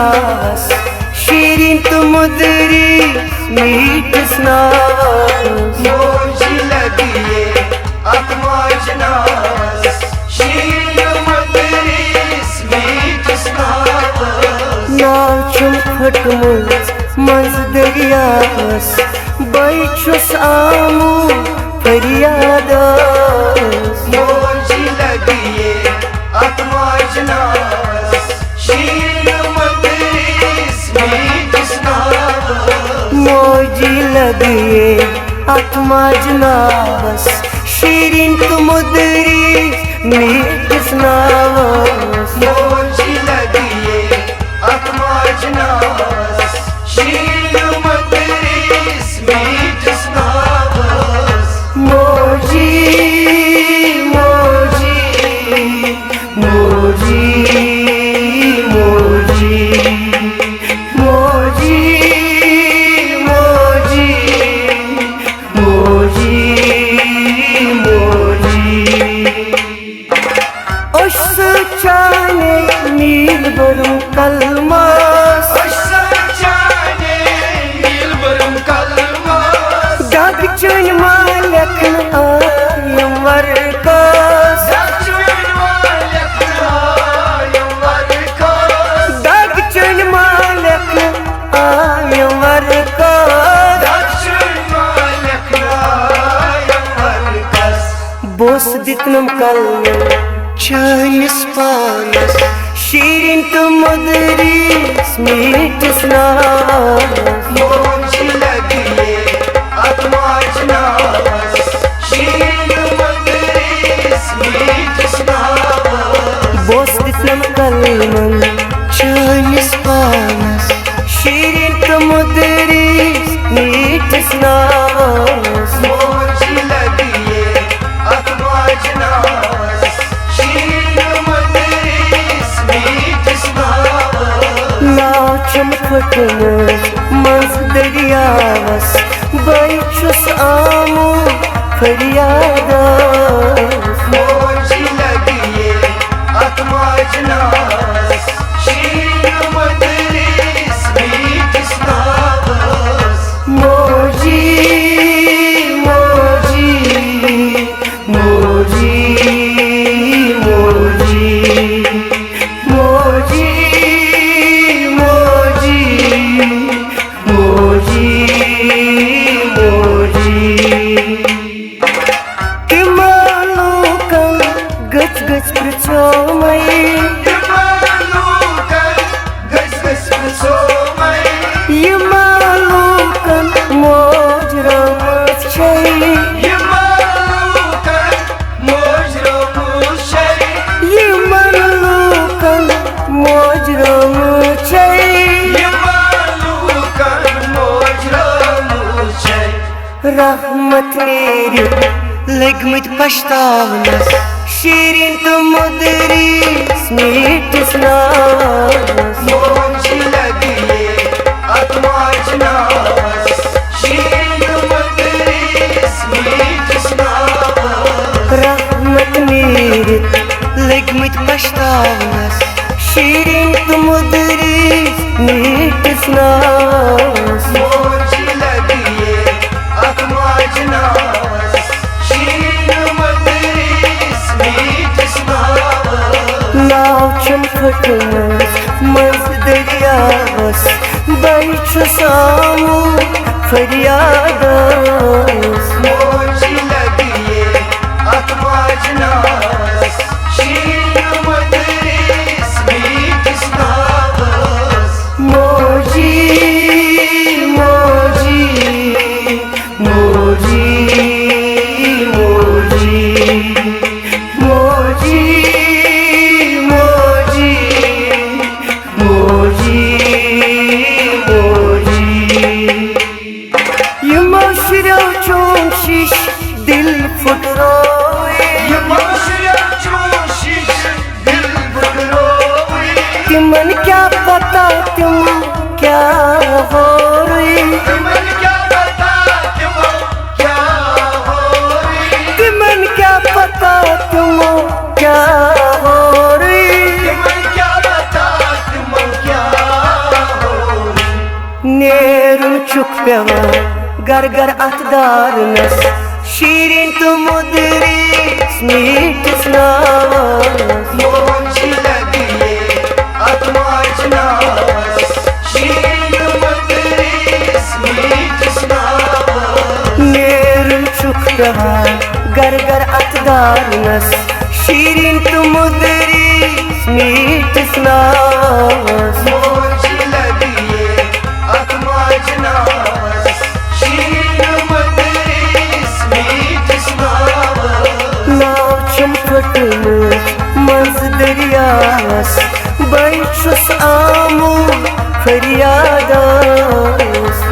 नास शीरीन तो मधुरी मीठ नास मोजी लगिए अतमाज नास शीरीन मधुरी मीठ नास नाचुम खटमुज मंज दरियास बैठुस आमू फरियादास मोजी लगिए अतमाज नास शीरीन मधुरी मीठ नास मोजी लगिए अतमाज नास शीरीन तो मधुरी मीठ नास मोजी लगिए अतमाज नास शीरीन मधुरी मीठ नास मोजी मोजी मोजी मोजी मोजी मोजी मोजी उस चाने नील बरुम कलमास दाग चुन मालकन आयम वरकास दाग चुन मालकन आयम वरकास बोस दितनम कलम चानिस पानस शीरीन तो मधुरी मीठ नास मोजी लगिए अतमाज नास शीरीन मधुरी मीठ नास बोस दितनम कलम चानिस पानस शीरीन तो मधुरी मीठ नास मोजी लगिए अतमाज नास शीरीन मधुरी मीठ नास नाचम खटमुज मंज दरियास बैठुस आमू फरियादास मोजी लगिए अतमाज नास शीरीन मधुरी मीठ नास मोजी मोजी मोजी मोजी मोजी मोजी मोजी तिमालुकन गच गच प्रचोमई यमालुकन मोज रमच छै यमालुकन मोज रमच छै रहमत मेरी लगमत पछतावनस शीरीन तो मधुरी मीठ नास मोजी लगिए अतमाज नास शीरीन मधुरी मीठ नास रहमत मेरी लगमत पछतावनस शीरीन तो मधुरी मीठ नास मोजी लगिए अतमाज नास शीरीन मधुरी मीठ नास नाचम खटमुज मंज दरियास बैठुस आमू फरियादास मोजी लगिए अतमाज नास शीरीन मधुरी मीठ नास मोजी मोजी मोजी मोजी मोजी मोजी मोजी ये मशरा चों शीश दिल फुट रोए तिमन क्या पता तुम क्या हो रही तिमन क्या पता तुम क्या हो रही पेवा गर गर अथ दारनस शीरीन तो मुदरिस मीठिस नावस मोहन सी लगिए अथ माजनास शीरीन मुदरिस मीठिस नावस नेरुन चुक पेवा गर गर अथ दारनस शीरीन तो मुदरिस मीठिस नावस मोहन सी लगिए अथ माजनास शीरीन मुदरिस मीठिस नावस नाव छम फटमत मंज दरियास बैठुस आमू फरियादास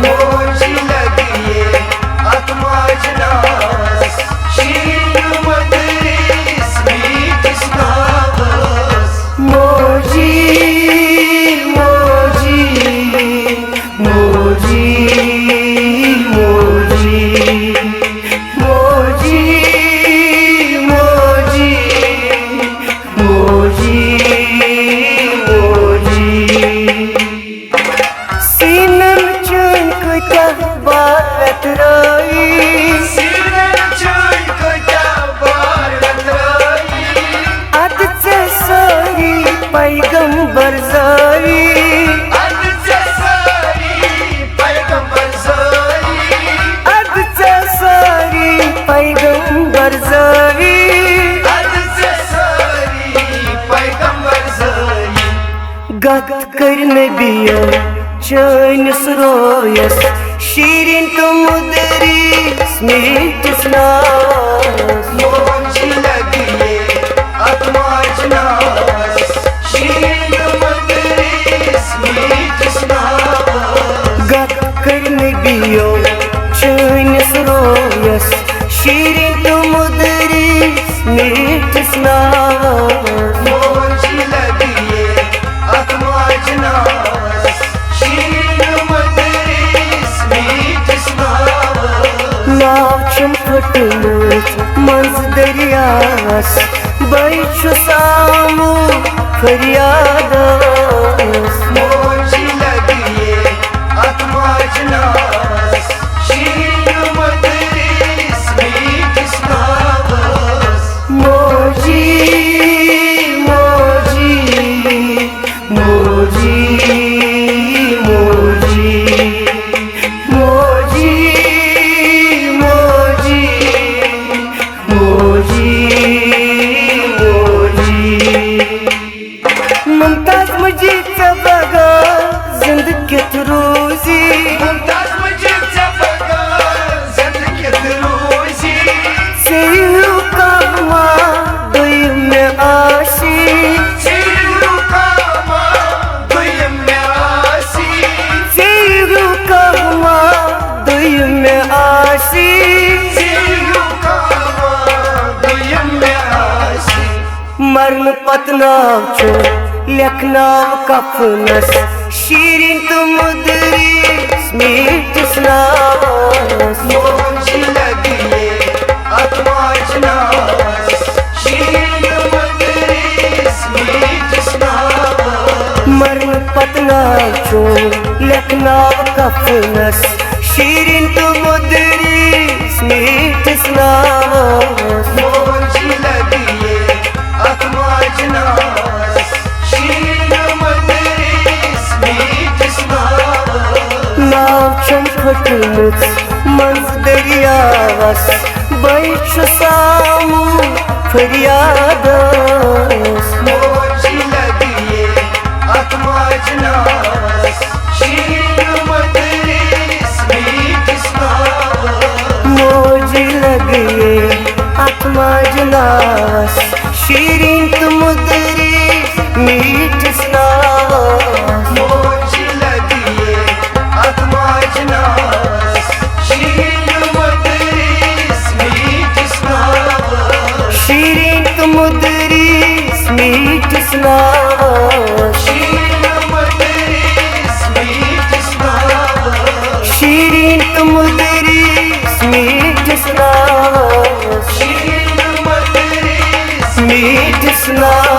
मोहन सी लगिए अथ माजनास शीरीन मुदरिस मीठिस नावस मोजी मोजी मोजी मोजी मोजी मोजी मोजी मोजी सीनन चंक क्या बात रही सीनन चंक क्या बात रही अद से सारी पैगंबर जाई अद से सारी पैगंबर जाई अद से सारी पैगंबर जाई अद से सारी पैगंबर जाई गत कर नबियो चैनस रोयस शीरीन तो मुदरिस मीठिस नावस मोहन सी लगिए अथ माजनास शीरीन मुदरिस मीठिस नावस गत कर नबियो चैनस रोयस शीरीन तो मुदरिस मीठिस नावस मोहन सी लगिए अथ माजनास शीरीन मुदरिस मीठिस नावस नाव छम फटमत मंज दरियास बैठुस आमू फरियादास मोहन सी लगिए अथ माजनास शीरीन मुदरिस मीठिस नावस मोजी मोजी मोजी मोजी मोजी मोजी मोजी मोजी मुमताज मुझीचा बघा जिंदगीत रोजी मुमताज मुझीचा बघा जिंदगीत रोजी सेहू कामा दुयम में आशी सेहू कामा दुयम में आशी सेहू कामा दुयम में आशी सेहू कामा दुयम में आशी मरण पतनाव छो लेखनाव कफनस शीरीन तो मुदरिस मीठिस नावस मोहन सी लगिए अथ माजनास शीरीन मुदरिस मीठिस नावस मरण पतनाव छो लेखनाव कफनस शीरीन तो मुदरिस मीठिस नावस मोहन सी लगिए अथ माजनास शीरीन मुदरिस मीठिस नावस नाव छम फटमत मंज दरियास बैठुस आमू फरियादास मोहन सी लगिए अथ माजनास शीरीन मुदरिस मीठिस नावस मोजी लगिए आत्मा जनास शीरीन तो मुदरिस मीठिस नावस मोहन सी लगिए अथ माजनास शीरीन मुदरिस मीठिस नावस शीरीन तो मुदरिस मीठिस नावस शीरीन मुदरिस मीठिस नावस शीरीन तो मुदरिस मीठिस नावस शीरीन मुदरिस मीठिस नावस